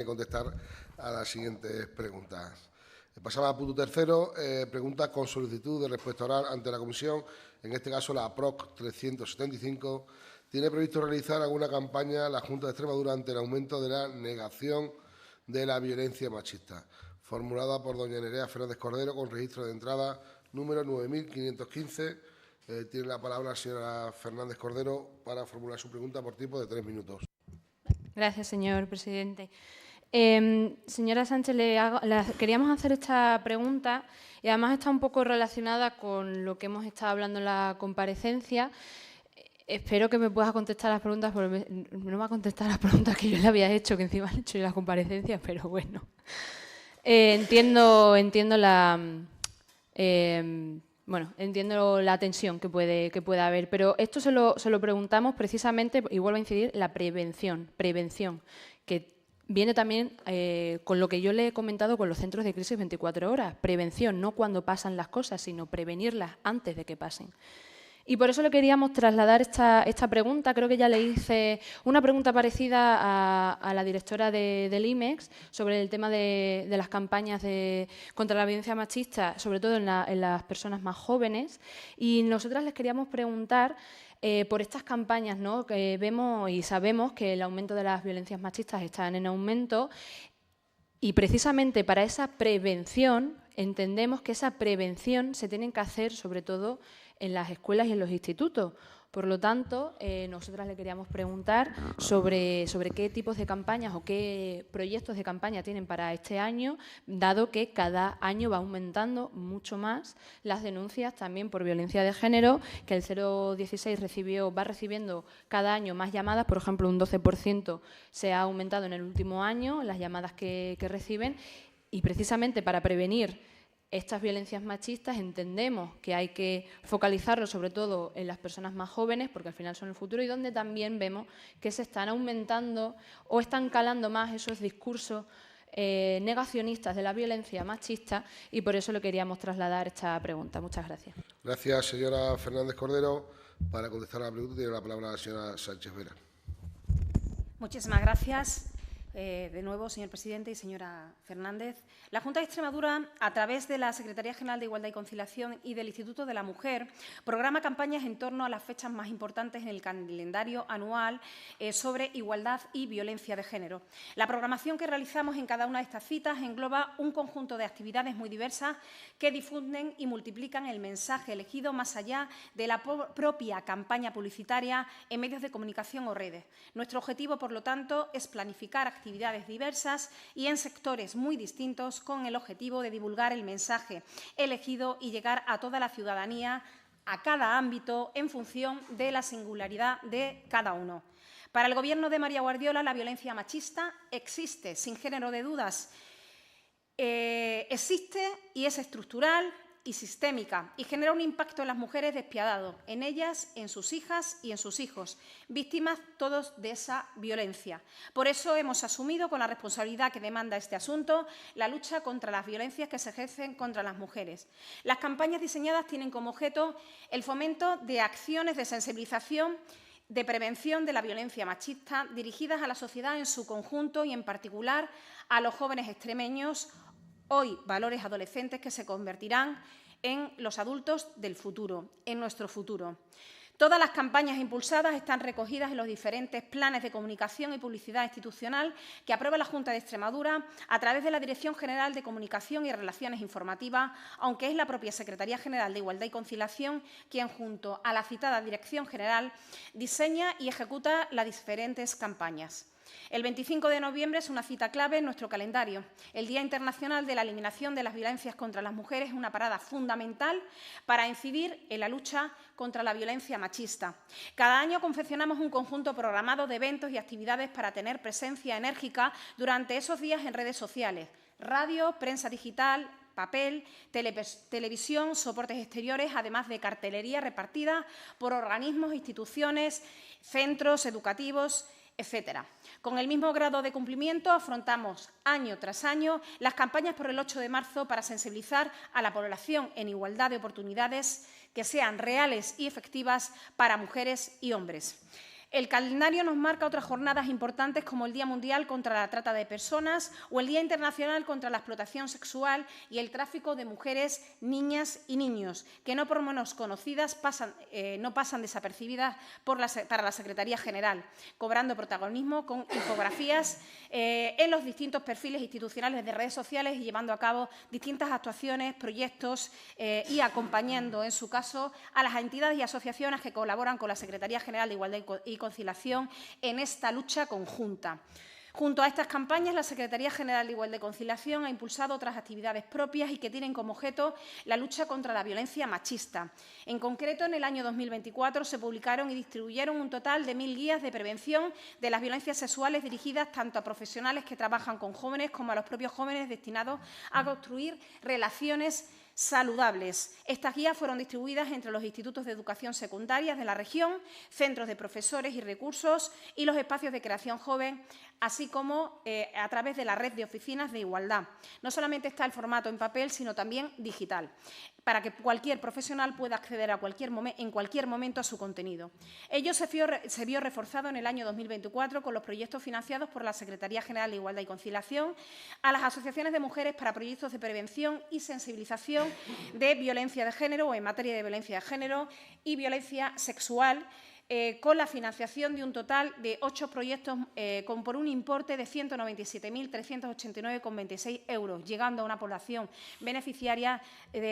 contestar a las siguientes preguntas. Pasamos al punto tercero, pregunta con solicitud de respuesta oral ante la Comisión, en este caso la PROC 375. ¿Tiene previsto realizar alguna campaña la Junta de Extremadura ante el aumento de la negación de la violencia machista? Formulada por doña Nerea Fernández Cordero, con registro de entrada número 9515. Tiene la palabra la señora Fernández Cordero para formular su pregunta por tiempo de 3 minutos. Gracias, señor presidente. Señora Sánchez, queríamos hacer esta pregunta y además está un poco relacionada con lo que hemos estado hablando en la comparecencia. Espero que me pueda contestar las preguntas, porque no me va a contestar las preguntas que yo le había hecho, que encima le he hecho en las comparecencias, pero bueno. Entiendo la tensión que pueda haber, pero esto se lo preguntamos precisamente, y vuelvo a incidir, la prevención, que viene también con lo que yo le he comentado con los centros de crisis 24 horas. Prevención, no cuando pasan las cosas, sino prevenirlas antes de que pasen. Y por eso le queríamos trasladar esta pregunta. Creo que ya le hice una pregunta parecida a la directora del IMEX sobre el tema de las campañas contra la violencia machista, sobre todo en las personas más jóvenes. Y nosotras les queríamos preguntar por estas campañas, ¿no? Que vemos y sabemos que el aumento de las violencias machistas está en aumento, y precisamente para esa prevención entendemos que esa prevención se tiene que hacer sobre todo en las escuelas y en los institutos. Por lo tanto, nosotras le queríamos preguntar sobre qué tipos de campañas o qué proyectos de campaña tienen para este año, dado que cada año va aumentando mucho más las denuncias también por violencia de género, que el 016 va recibiendo cada año más llamadas. Por ejemplo, un 12% se ha aumentado en el último año las llamadas que reciben, y precisamente para prevenir estas violencias machistas entendemos que hay que focalizarlo sobre todo en las personas más jóvenes, porque al final son el futuro, y donde también vemos que se están aumentando o están calando más esos discursos negacionistas de la violencia machista, y por eso le queríamos trasladar esta pregunta. Muchas gracias. Gracias, señora Fernández Cordero. Para contestar a la pregunta tiene la palabra la señora Sánchez Vera. Muchísimas gracias. De nuevo, señor presidente y señora Fernández. La Junta de Extremadura, a través de la Secretaría General de Igualdad y Conciliación y del Instituto de la Mujer, programa campañas en torno a las fechas más importantes en el calendario anual sobre igualdad y violencia de género. La programación que realizamos en cada una de estas citas engloba un conjunto de actividades muy diversas que difunden y multiplican el mensaje elegido más allá de la propia campaña publicitaria en medios de comunicación o redes. Nuestro objetivo, por lo tanto, es planificar actividades diversas y en sectores muy distintos, con el objetivo de divulgar el mensaje elegido y llegar a toda la ciudadanía, a cada ámbito, en función de la singularidad de cada uno. Para el Gobierno de María Guardiola, la violencia machista existe, sin género de dudas. Existe y es estructural y sistémica, y genera un impacto en las mujeres despiadado, en ellas, en sus hijas y en sus hijos, víctimas todos de esa violencia. Por eso hemos asumido, con la responsabilidad que demanda este asunto, la lucha contra las violencias que se ejercen contra las mujeres. Las campañas diseñadas tienen como objeto el fomento de acciones de sensibilización, de prevención de la violencia machista, dirigidas a la sociedad en su conjunto y, en particular, a los jóvenes extremeños, hoy valores adolescentes que se convertirán en los adultos del futuro, en nuestro futuro. Todas las campañas impulsadas están recogidas en los diferentes planes de comunicación y publicidad institucional que aprueba la Junta de Extremadura a través de la Dirección General de Comunicación y Relaciones Informativas, aunque es la propia Secretaría General de Igualdad y Conciliación quien, junto a la citada Dirección General, diseña y ejecuta las diferentes campañas. El 25 de noviembre es una cita clave en nuestro calendario. El Día Internacional de la Eliminación de las Violencias contra las Mujeres es una parada fundamental para incidir en la lucha contra la violencia machista. Cada año confeccionamos un conjunto programado de eventos y actividades para tener presencia enérgica durante esos días en redes sociales, radio, prensa digital, papel, televisión, soportes exteriores, además de cartelería repartida por organismos, instituciones, centros educativos, etcétera. Con el mismo grado de cumplimiento afrontamos año tras año las campañas por el 8 de marzo para sensibilizar a la población en igualdad de oportunidades que sean reales y efectivas para mujeres y hombres. El calendario nos marca otras jornadas importantes como el Día Mundial contra la Trata de Personas o el Día Internacional contra la Explotación Sexual y el Tráfico de Mujeres, Niñas y Niños, que no por menos conocidas no pasan desapercibidas para la Secretaría General, cobrando protagonismo con infografías en los distintos perfiles institucionales de redes sociales y llevando a cabo distintas actuaciones, proyectos y acompañando, en su caso, a las entidades y asociaciones que colaboran con la Secretaría General de Igualdad y Conciliación en esta lucha conjunta. Junto a estas campañas, la Secretaría General de Igualdad y Conciliación ha impulsado otras actividades propias y que tienen como objeto la lucha contra la violencia machista. En concreto, en el año 2024 se publicaron y distribuyeron un total de 1000 guías de prevención de las violencias sexuales dirigidas tanto a profesionales que trabajan con jóvenes como a los propios jóvenes destinados a construir relaciones saludables. Estas guías fueron distribuidas entre los institutos de educación secundaria de la región, centros de profesores y recursos y los espacios de creación joven, así como a través de la red de oficinas de igualdad. No solamente está el formato en papel, sino también digital, para que cualquier profesional pueda acceder en cualquier momento a su contenido. Ello se vio reforzado en el año 2024 con los proyectos financiados por la Secretaría General de Igualdad y Conciliación a las asociaciones de mujeres para proyectos de prevención y sensibilización de violencia de género o en materia de violencia de género y violencia sexual, con la financiación de un total de 8 proyectos por un importe de 197.389,26 euros, llegando a una población beneficiaria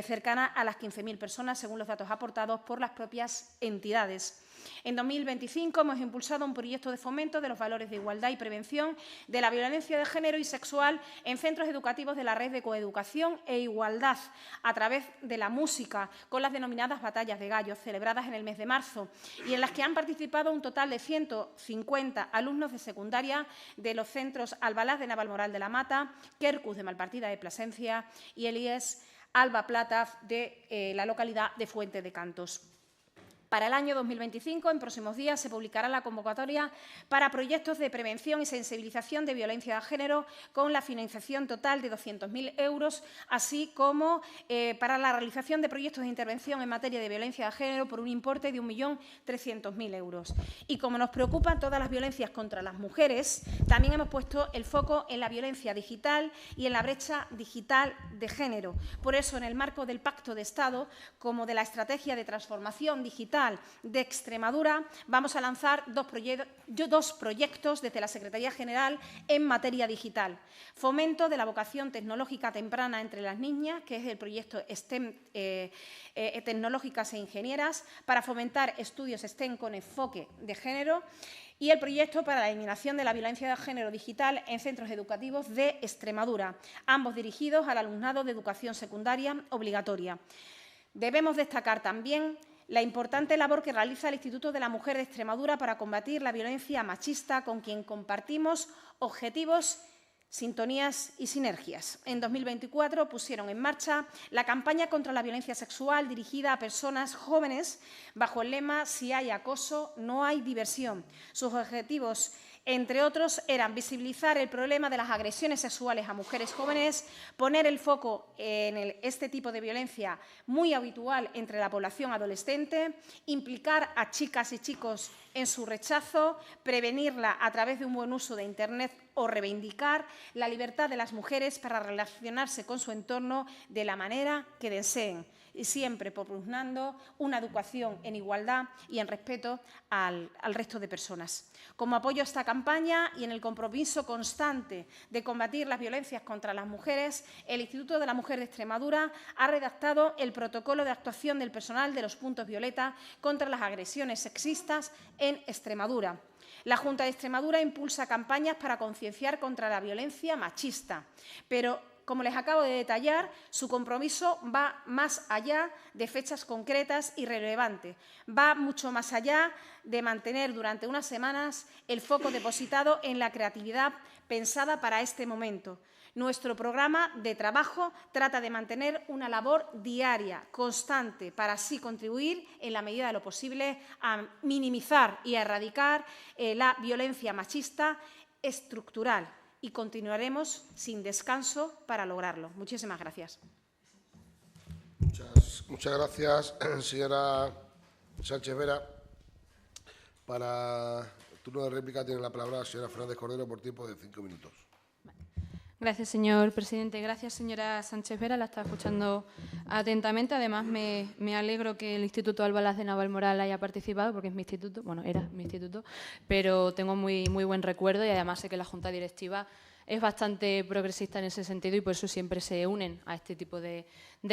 cercana a las 15.000 personas, según los datos aportados por las propias entidades. En 2025 hemos impulsado un proyecto de fomento de los valores de igualdad y prevención de la violencia de género y sexual en centros educativos de la red de coeducación e igualdad a través de la música, con las denominadas batallas de gallos celebradas en el mes de marzo y en las que han participado un total de 150 alumnos de secundaria de los centros Albalaz de Navalmoral de la Mata, Quercus de Malpartida de Plasencia y el IES Alba Plata de la localidad de Fuente de Cantos. Para el año 2025, en próximos días, se publicará la convocatoria para proyectos de prevención y sensibilización de violencia de género con la financiación total de 200.000 euros, así como para la realización de proyectos de intervención en materia de violencia de género por un importe de 1.300.000 euros. Y como nos preocupan todas las violencias contra las mujeres, también hemos puesto el foco en la violencia digital y en la brecha digital de género. Por eso, en el marco del Pacto de Estado, como de la Estrategia de Transformación Digital de Extremadura, vamos a lanzar dos proyectos desde la Secretaría General en materia digital. Fomento de la vocación tecnológica temprana entre las niñas, que es el proyecto STEM, tecnológicas e ingenieras, para fomentar estudios STEM con enfoque de género, y el proyecto para la eliminación de la violencia de género digital en centros educativos de Extremadura, ambos dirigidos al alumnado de educación secundaria obligatoria. Debemos destacar también la importante labor que realiza el Instituto de la Mujer de Extremadura para combatir la violencia machista, con quien compartimos objetivos, sintonías y sinergias. En 2024 pusieron en marcha la campaña contra la violencia sexual dirigida a personas jóvenes bajo el lema «Si hay acoso, no hay diversión». Sus objetivos, entre otros, eran visibilizar el problema de las agresiones sexuales a mujeres jóvenes, poner el foco en este tipo de violencia muy habitual entre la población adolescente, implicar a chicas y chicos en su rechazo, prevenirla a través de un buen uso de Internet o reivindicar la libertad de las mujeres para relacionarse con su entorno de la manera que deseen, y siempre propugnando una educación en igualdad y en respeto al resto de personas. Como apoyo a esta campaña y en el compromiso constante de combatir las violencias contra las mujeres, el Instituto de la Mujer de Extremadura ha redactado el protocolo de actuación del personal de los puntos violeta contra las agresiones sexistas en Extremadura. La Junta de Extremadura impulsa campañas para concienciar contra la violencia machista, pero como les acabo de detallar, su compromiso va más allá de fechas concretas y relevantes. Va mucho más allá de mantener durante unas semanas el foco depositado en la creatividad pensada para este momento. Nuestro programa de trabajo trata de mantener una labor diaria, constante, para así contribuir, en la medida de lo posible, a minimizar y a erradicar la violencia machista estructural. Y continuaremos sin descanso para lograrlo. Muchísimas gracias. Muchas gracias, señora Sánchez Vera. Para el turno de réplica tiene la palabra la señora Fernández Cordero por tiempo de 5 minutos. Gracias, señor presidente. Gracias, señora Sánchez Vera. La estaba escuchando atentamente. Además, me alegro que el Instituto Albalaz de Navalmoral haya participado, porque es mi instituto, bueno, era mi instituto, pero tengo muy buen recuerdo y además sé que la Junta Directiva es bastante progresista en ese sentido y por eso siempre se unen a este tipo de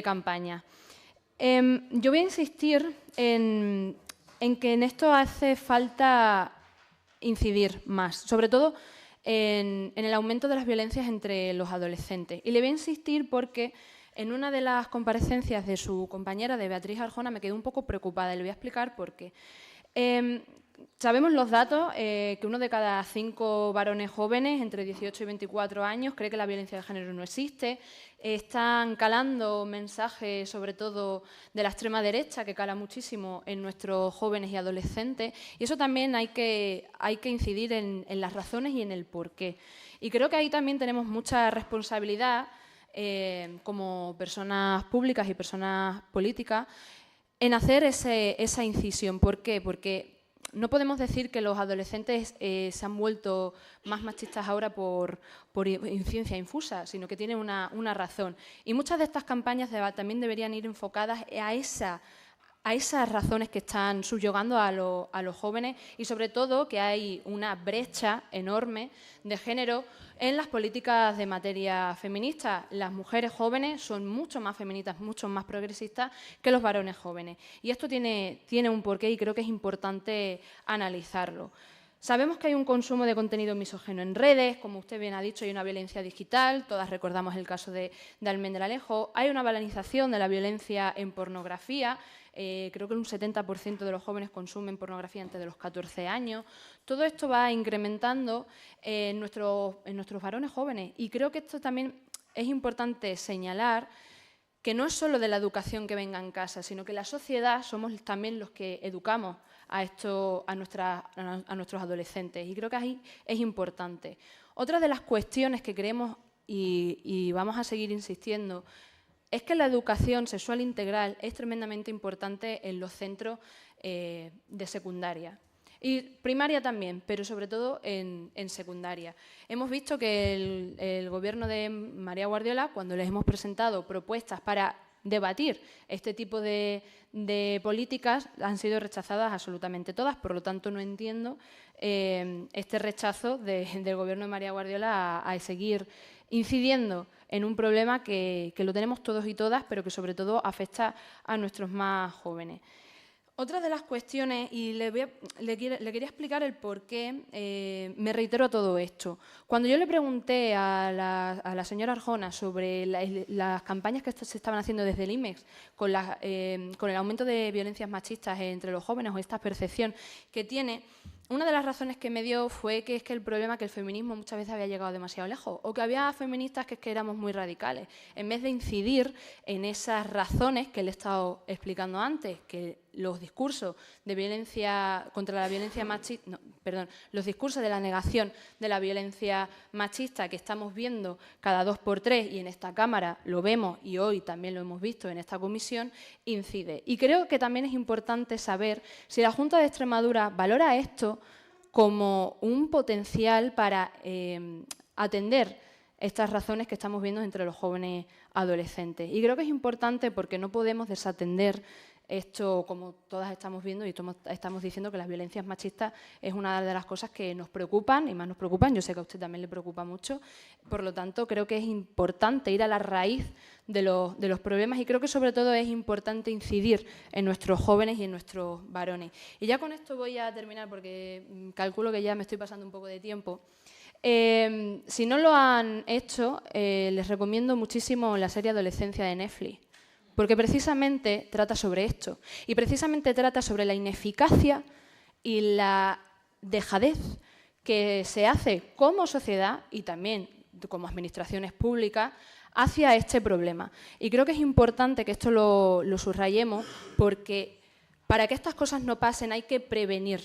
campañas. Yo voy a insistir en que en esto hace falta incidir más, sobre todo en el aumento de las violencias entre los adolescentes. Y le voy a insistir porque en una de las comparecencias de su compañera, de Beatriz Arjona, me quedé un poco preocupada y le voy a explicar por qué. Sabemos los datos, que 1 de cada 5 varones jóvenes entre 18 y 24 años cree que la violencia de género no existe. Están calando mensajes, sobre todo de la extrema derecha, que cala muchísimo en nuestros jóvenes y adolescentes. Y eso también hay que incidir en las razones y en el porqué. Y creo que ahí también tenemos mucha responsabilidad como personas públicas y personas políticas en hacer esa incisión. ¿Por qué? Porque no podemos decir que los adolescentes se han vuelto más machistas ahora por ciencia infusa, sino que tienen una razón. Y muchas de estas campañas también deberían ir enfocadas a esas razones que están subyugando a los jóvenes y, sobre todo, que hay una brecha enorme de género en las políticas de materia feminista. Las mujeres jóvenes son mucho más feministas, mucho más progresistas que los varones jóvenes. Y esto tiene un porqué y creo que es importante analizarlo. Sabemos que hay un consumo de contenido misógino en redes, como usted bien ha dicho, hay una violencia digital, todas recordamos el caso de Almendralejo, hay una banalización de la violencia en pornografía, creo que un 70% de los jóvenes consumen pornografía antes de los 14 años. Todo esto va incrementando en nuestros varones jóvenes y creo que esto también es importante señalar que no es solo de la educación que venga en casa, sino que la sociedad somos también los que educamos a nuestros adolescentes y creo que ahí es importante. Otra de las cuestiones que creemos y vamos a seguir insistiendo es que la educación sexual integral es tremendamente importante en los centros de secundaria. Y primaria también, pero sobre todo en secundaria. Hemos visto que el Gobierno de María Guardiola, cuando les hemos presentado propuestas para debatir este tipo de políticas, han sido rechazadas absolutamente todas. Por lo tanto, no entiendo este rechazo del Gobierno de María Guardiola a seguir incidiendo en un problema que lo tenemos todos y todas, pero que sobre todo afecta a nuestros más jóvenes. Otra de las cuestiones, y le quería explicar el por qué me reitero a todo esto. Cuando yo le pregunté a la señora Arjona sobre las campañas que se estaban haciendo desde el IMEX con el aumento de violencias machistas entre los jóvenes o esta percepción que tiene, una de las razones que me dio fue que es que el problema es que el feminismo muchas veces había llegado demasiado lejos o que había feministas que éramos muy radicales. En vez de incidir en esas razones que le he estado explicando antes, que los discursos de violencia contra la violencia machista, los discursos de la negación de la violencia machista que estamos viendo cada 2 por 3 y en esta Cámara lo vemos y hoy también lo hemos visto en esta comisión, incide. Y creo que también es importante saber si la Junta de Extremadura valora esto como un potencial para atender estas razones que estamos viendo entre los jóvenes adolescentes. Y creo que es importante porque no podemos desatender esto, como todas estamos viendo y estamos diciendo que las violencias machistas es una de las cosas que nos preocupan y más nos preocupan. Yo sé que a usted también le preocupa mucho. Por lo tanto, creo que es importante ir a la raíz de los problemas y creo que sobre todo es importante incidir en nuestros jóvenes y en nuestros varones. Y ya con esto voy a terminar porque calculo que ya me estoy pasando un poco de tiempo. Si no lo han hecho, les recomiendo muchísimo la serie Adolescencia de Netflix, porque precisamente trata sobre esto y precisamente trata sobre la ineficacia y la dejadez que se hace como sociedad y también como administraciones públicas hacia este problema. Y creo que es importante que esto lo subrayemos porque para que estas cosas no pasen hay que prevenir.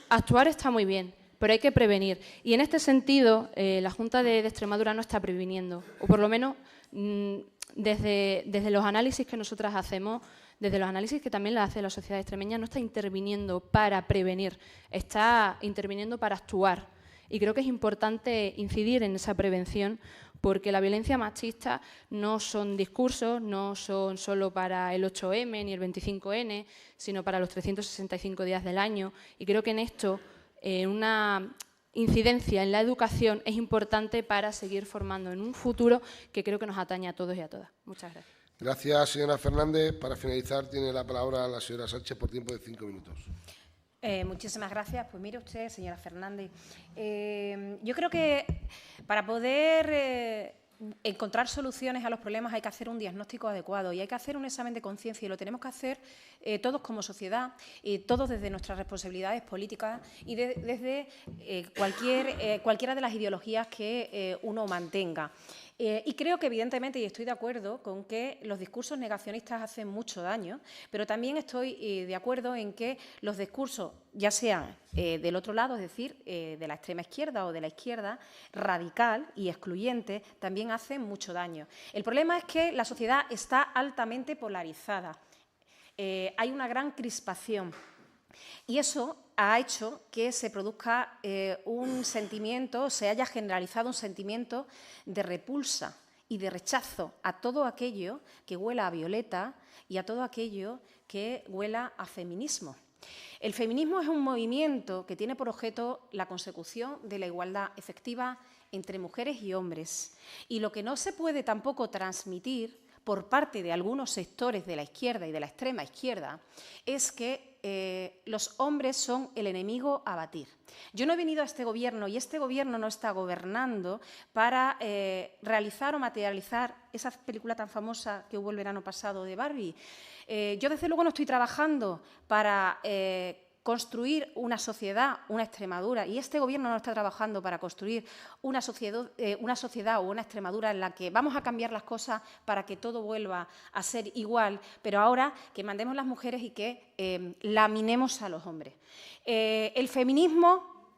Actuar está muy bien, pero hay que prevenir. Y en este sentido, la Junta de Extremadura no está previniendo, o por lo menos desde los análisis que nosotras hacemos, desde los análisis que también la hace la sociedad extremeña, no está interviniendo para prevenir, está interviniendo para actuar. Y creo que es importante incidir en esa prevención, porque la violencia machista no son discursos, no son solo para el 8M ni el 25N, sino para los 365 días del año. Y creo que en esto una incidencia en la educación es importante para seguir formando en un futuro que creo que nos atañe a todos y a todas. Muchas gracias. Gracias, señora Fernández. Para finalizar, tiene la palabra la señora Sánchez por tiempo de 5 minutos. Muchísimas gracias. Pues mire usted, señora Fernández, yo creo que para poder encontrar soluciones a los problemas hay que hacer un diagnóstico adecuado y hay que hacer un examen de conciencia, y lo tenemos que hacer todos como sociedad, y todos desde nuestras responsabilidades políticas y desde cualquiera de las ideologías que uno mantenga. Y creo que, evidentemente, y estoy de acuerdo con que los discursos negacionistas hacen mucho daño, pero también estoy de acuerdo en que los discursos, ya sean del otro lado, es decir, de la extrema izquierda o de la izquierda, radical y excluyente, también hacen mucho daño. El problema es que la sociedad está altamente polarizada. Hay una gran crispación. Y eso ha hecho que se produzca un sentimiento, se haya generalizado un sentimiento de repulsa y de rechazo a todo aquello que huela a violeta y a todo aquello que huela a feminismo. El feminismo es un movimiento que tiene por objeto la consecución de la igualdad efectiva entre mujeres y hombres. Y lo que no se puede tampoco transmitir por parte de algunos sectores de la izquierda y de la extrema izquierda es que los hombres son el enemigo a batir. Yo no he venido a este Gobierno, y este Gobierno no está gobernando para realizar o materializar esa película tan famosa que hubo el verano pasado de Barbie. Yo, desde luego, no estoy trabajando para construir una sociedad, una Extremadura, y este Gobierno no está trabajando para construir una sociedad o una Extremadura en la que vamos a cambiar las cosas para que todo vuelva a ser igual, pero ahora que mandemos las mujeres y que laminemos a los hombres. El feminismo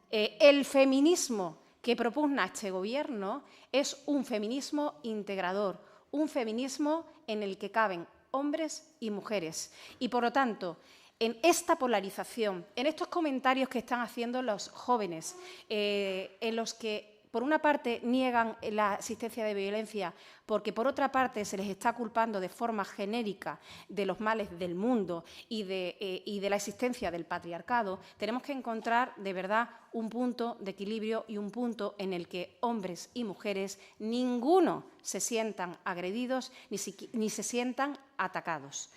que propugna este Gobierno es un feminismo integrador, un feminismo en el que caben hombres y mujeres. Y, por lo tanto, en esta polarización, en estos comentarios que están haciendo los jóvenes, en los que, por una parte, niegan la existencia de violencia, porque, por otra parte, se les está culpando de forma genérica de los males del mundo y de la existencia del patriarcado, tenemos que encontrar, de verdad, un punto de equilibrio y un punto en el que hombres y mujeres, ninguno se sientan agredidos ni se sientan atacados.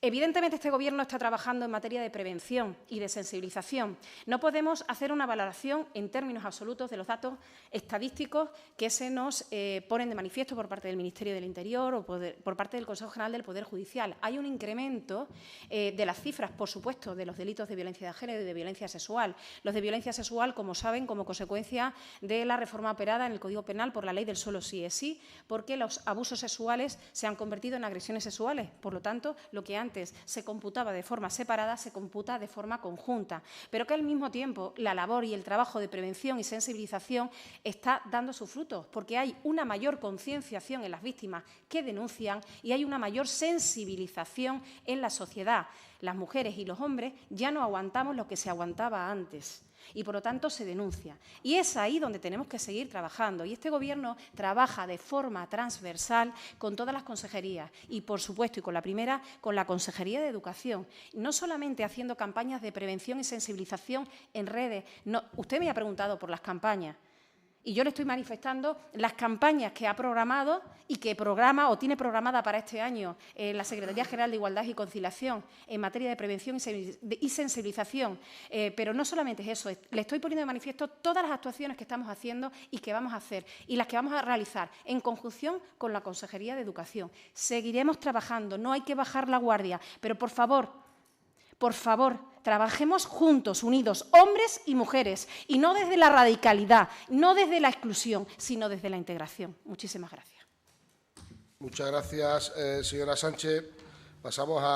Evidentemente, este Gobierno está trabajando en materia de prevención y de sensibilización. No podemos hacer una valoración en términos absolutos de los datos estadísticos que se nos ponen de manifiesto por parte del Ministerio del Interior o por parte del Consejo General del Poder Judicial. Hay un incremento de las cifras, por supuesto, de los delitos de violencia de género y de violencia sexual. Los de violencia sexual, como saben, como consecuencia de la reforma operada en el Código Penal por la ley del solo sí es sí, porque los abusos sexuales se han convertido en agresiones sexuales. Por lo tanto, lo que antes se computaba de forma separada, se computa de forma conjunta, pero que al mismo tiempo la labor y el trabajo de prevención y sensibilización está dando sus frutos, porque hay una mayor concienciación en las víctimas que denuncian y hay una mayor sensibilización en la sociedad. Las mujeres y los hombres ya no aguantamos lo que se aguantaba antes. Y, por lo tanto, se denuncia. Y es ahí donde tenemos que seguir trabajando. Y este Gobierno trabaja de forma transversal con todas las consejerías y, por supuesto, y con la primera, con la Consejería de Educación. No solamente haciendo campañas de prevención y sensibilización en redes. No, usted me ha preguntado por las campañas. Y yo le estoy manifestando las campañas que ha programado y que programa o tiene programada para este año la Secretaría General de Igualdad y Conciliación en materia de prevención y sensibilización. Pero no solamente es eso, le estoy poniendo de manifiesto todas las actuaciones que estamos haciendo y que vamos a hacer y las que vamos a realizar en conjunción con la Consejería de Educación. Seguiremos trabajando, no hay que bajar la guardia, pero por favor, trabajemos juntos, unidos, hombres y mujeres, y no desde la radicalidad, no desde la exclusión, sino desde la integración. Muchísimas gracias. Muchas gracias, señora Sánchez. Pasamos a